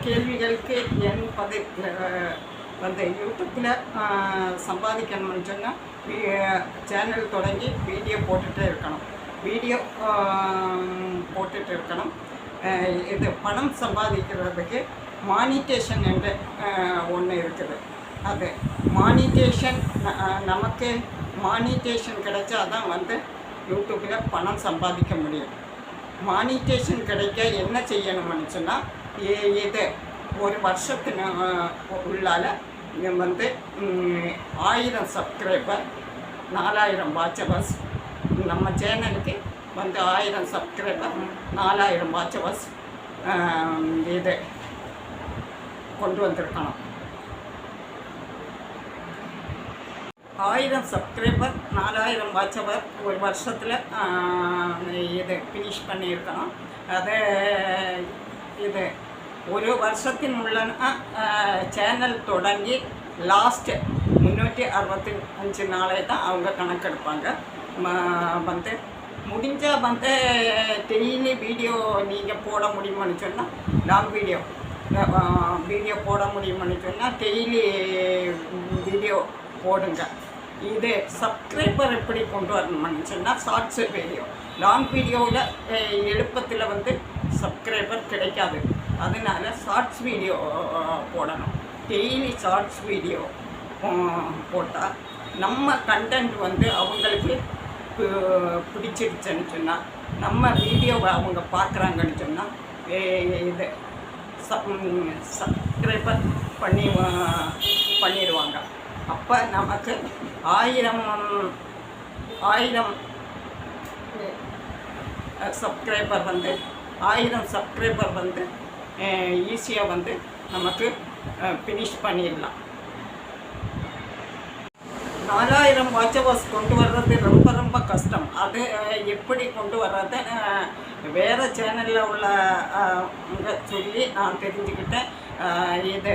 கேள்விகளுக்கு என் பதில் வந்து யூடியூப்பில் சம்பாதிக்கணும்னு சொன்னால் சேனல் தொடங்கி வீடியோ போட்டுகிட்டே இருக்கணும். இது பணம் சம்பாதிக்கிறதுக்கு மானிட்டேஷன் என்ற ஒன்று இருக்குது. அது மானிட்டேஷன் நமக்கு மானிட்டேஷன் கிடைச்சா தான் வந்து யூடியூப்பில் பணம் சம்பாதிக்க முடியும். மானிட்டேஷன் கிடைக்க என்ன செய்யணும்னு சொன்னால் இது ஒரு வருஷத்துக்கு உள்ளால் வந்து 1000 சப்ஸ்கிரைபர் 4000 வாட்சவர்ஸ், நம்ம சேனலுக்கு வந்து 1000 சப்ஸ்கிரைபர் 4000 வாட்சவர்ஸ் இது கொண்டு வந்திருக்கணும். 1000 சப்ஸ்கிரைபர் 4000 வாட்சவர் ஒரு வருஷத்தில் இது ஃபினிஷ் பண்ணியிருக்கணும். அது இது ஒரு வருஷத்தின் உள்ள சேனல் தொடங்கி லாஸ்ட்டு 365 நாளே தான் அவங்க கணக்கெடுப்பாங்க. வந்து முடிஞ்சால் வந்து டெய்லி வீடியோ நீங்கள் போட முடியுமான்னு சொன்னால் லாங் வீடியோ போட முடியுமான்னு சொன்னால் டெய்லி வீடியோ போடுங்க. இது சப்ஸ்கிரைபர் எப்படி கொண்டு வரணும்னு சொன்னால் ஷார்ட்ஸ் வீடியோ, லாங் வீடியோவில் எழுப்பத்தில் வந்து சப்ஸ்கிரைபர் கிடைக்காது. அதனால ஷார்ட்ஸ் வீடியோ போடணும். டெய்லி ஷார்ட்ஸ் வீடியோ போட்டால் நம்ம கண்டென்ட் வந்து அவங்களுக்கு பிடிச்சிருச்சுன்னு சொன்னால், நம்ம வீடியோவை அவங்க பார்க்குறாங்கன்னு சொன்னால் இது சப்ஸ்கிரைபர் பண்ணிடுவாங்க. அப்போ நமக்கு 1000 சப்ஸ்கிரைபர் வந்து 1000 சப்ஸ்கிரைபர் வந்து ஈஸியாக வந்து நமக்கு ஃபினிஷ் பண்ணிடலாம். 4000 வாட்சவர்ஸ் கொண்டு வர்றது ரொம்ப ரொம்ப கஷ்டம். அது எப்படி கொண்டு வர்றது வேறு சேனலில் உள்ள சொல்லி நான் தெரிஞ்சுக்கிட்டேன். இது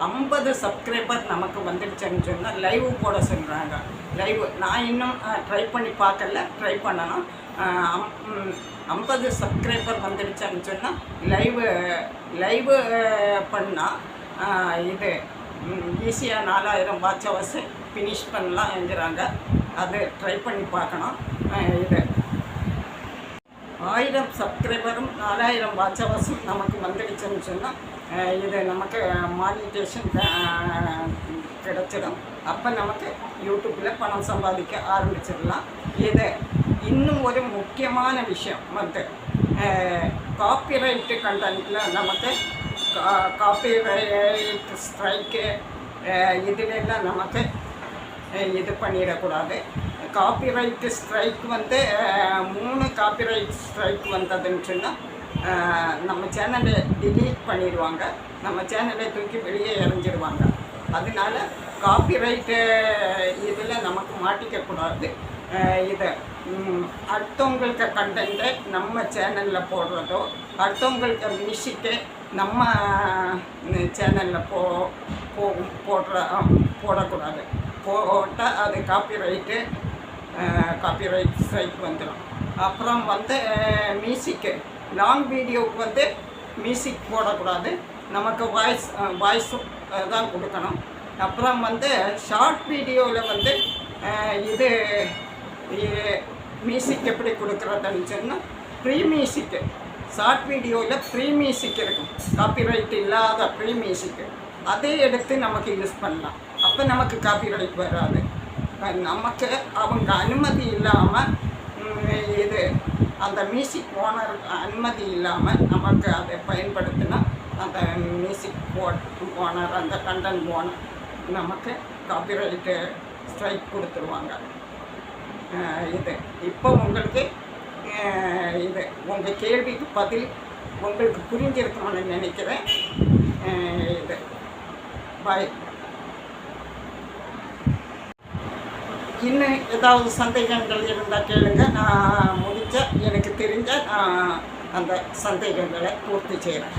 50 சப்ஸ்கிரைபர் நமக்கு வந்துடுச்சுன்னு சொன்னால் லைவ் போட சொல்கிறாங்க. லைவ் நான் இன்னும் ட்ரை பண்ணி பார்க்கல, ட்ரை பண்ணணும். 50 சப்ஸ்கிரைபர் வந்துடுச்சுன்னு சொன்னால் லைவு பண்ணால் இது ஈஸியாக 4000 வாட்சவர்ஸ் ஃபினிஷ் பண்ணலாம்ங்கிறாங்க. அது ட்ரை பண்ணி பார்க்கணும். இது 1000 சப்ஸ்கிரைபரும் 4000 வாட்சவர்ஸும் நமக்கு வந்துடுச்சுன்னு சொன்னால் இது நமக்கு மானிட்டேஷன் கிடச்சிடும். அப்போ நமக்கு யூடியூப்பில் பணம் சம்பாதிக்க ஆரம்பிச்சிடலாம். இது இன்னும் ஒரு முக்கியமான விஷயம் வந்து காப்பிரைட்டு கண்டென்ட்டில் நமக்கு காப்பிரைட் ஸ்ட்ரைக்கு இதிலெல்லாம் நமக்கு இது பண்ணிடக்கூடாது. காப்பிரைட்டு ஸ்ட்ரைக் வந்து 3 காப்பிரைட் ஸ்ட்ரைக் வந்ததுன்னு சொன்னால் நம்ம சேனலை டிலீட் பண்ணிடுவாங்க, நம்ம சேனலை தூக்கி வெளியே எறிஞ்சிடுவாங்க. அதனால காப்பிரைட்டு இதில் நமக்கு மாட்டிக்கக்கூடாது. இதை அடுத்தவங்களுக்கு கண்டென்ட்டை நம்ம சேனலில் போடுறதோ, அடுத்தவங்களுக்கு மியூசிக்கை நம்ம சேனலில் போடக்கூடாது. போட்டால் அது காப்பிரைட் ஸ்ட்ரைக் வந்துடும். அப்புறம் வந்து மியூசிக்கு லாங் வீடியோவுக்கு வந்து மியூசிக் போடக்கூடாது, நமக்கு வாய்ஸ் தான் கொடுக்கணும். அப்புறம் வந்து ஷார்ட் வீடியோவில் வந்து இது மியூசிக் எப்படி கொடுக்குறதுன்னு சொன்னால் ப்ரீ மியூசிக்கு, ஷார்ட் வீடியோவில் ப்ரீ மியூசிக் இருக்கும், காப்பிரைட் இல்லாத ப்ரீ மியூசிக்கு, அதை எடுத்து நமக்கு யூஸ் பண்ணலாம். அப்போ நமக்கு காப்பிரைட் வராது. நமக்கு அவங்க அனுமதி இல்லாமல் இது அந்த மியூசிக் ஓனர் அனுமதி இல்லாமல் நமக்கு அதை பயன்படுத்தினா அந்த மியூசிக் ஓனர் அந்த கண்டென்ட் ஓனர் நமக்கு காப்பிரைட்டு ஸ்ட்ரைக் கொடுத்துருவாங்க. இது இப்போ உங்களுக்கு இது உங்கள் கேள்விக்கு பதில் உங்களுக்கு புரிஞ்சிருக்கும்னு நினைக்கிறேன். இது பாய். இன்னும் ஏதாவது சந்தேகங்கள் இருந்தால் கேளுங்க, நான் எனக்கு தெரிஞ்ச நான் அந்த சந்தேகங்களை பூர்த்தி செய்கிறேன்.